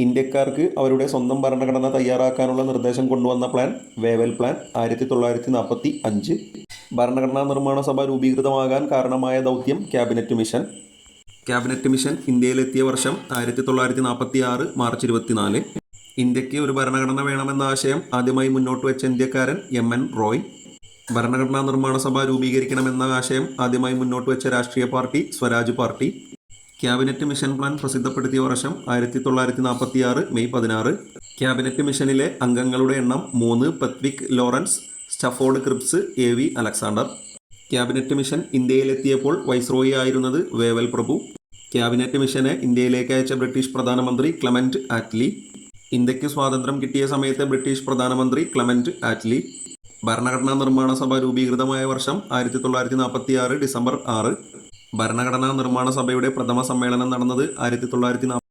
ഇന്ത്യക്കാർക്ക് അവരുടെ സ്വന്തം ഭരണഘടന തയ്യാറാക്കാനുള്ള നിർദ്ദേശം കൊണ്ടുവന്ന പ്ലാൻ വേവൽ പ്ലാൻ 1945. ഭരണഘടനാ നിർമ്മാണ സഭ രൂപീകൃതമാകാൻ കാരണമായ ദൗത്യം ക്യാബിനറ്റ് മിഷൻ. ക്യാബിനറ്റ് മിഷൻ ഇന്ത്യയിലെത്തിയ വർഷം 1946 മാർച്ച് 24. ഇന്ത്യക്ക് ഒരു ഭരണഘടന വേണമെന്ന ആശയം ആദ്യമായി മുന്നോട്ട് വെച്ച ഇന്ത്യക്കാരൻ MN റോയ്. ഭരണഘടനാ നിർമ്മാണ സഭ രൂപീകരിക്കണമെന്ന ആശയം ആദ്യമായി മുന്നോട്ട് വെച്ച രാഷ്ട്രീയ party Swaraj party. Cabinet mission plan പ്രസിദ്ധപ്പെടുത്തിയ വർഷം 1946 മെയ് 16. ക്യാബിനറ്റ് മിഷനിലെ അംഗങ്ങളുടെ എണ്ണം 3. Pethick Lawrence, Stafford Cripps, AV Alexander. Cabinet mission ഇന്ത്യയിലെത്തിയപ്പോൾ വൈസ്രോയി ആയിരുന്നത് വേവൽ പ്രഭു. ക്യാബിനറ്റ് മിഷനെ ഇന്ത്യയിലേക്ക് അയച്ച ബ്രിട്ടീഷ് പ്രധാനമന്ത്രി ക്ലെമന്റ് ആറ്റ്ലി. ഇന്ത്യക്ക് സ്വാതന്ത്ര്യം കിട്ടിയ സമയത്തെ ബ്രിട്ടീഷ് പ്രധാനമന്ത്രി ക്ലെമന്റ് ആറ്റ്ലി. ഭരണഘടനാ നിർമ്മാണ സഭ രൂപീകൃതമായ വർഷം 1946 ഡിസംബർ 6. ഭരണഘടനാ നിർമ്മാണ സഭയുടെ പ്രഥമ സമ്മേളനം നടന്നത് 1940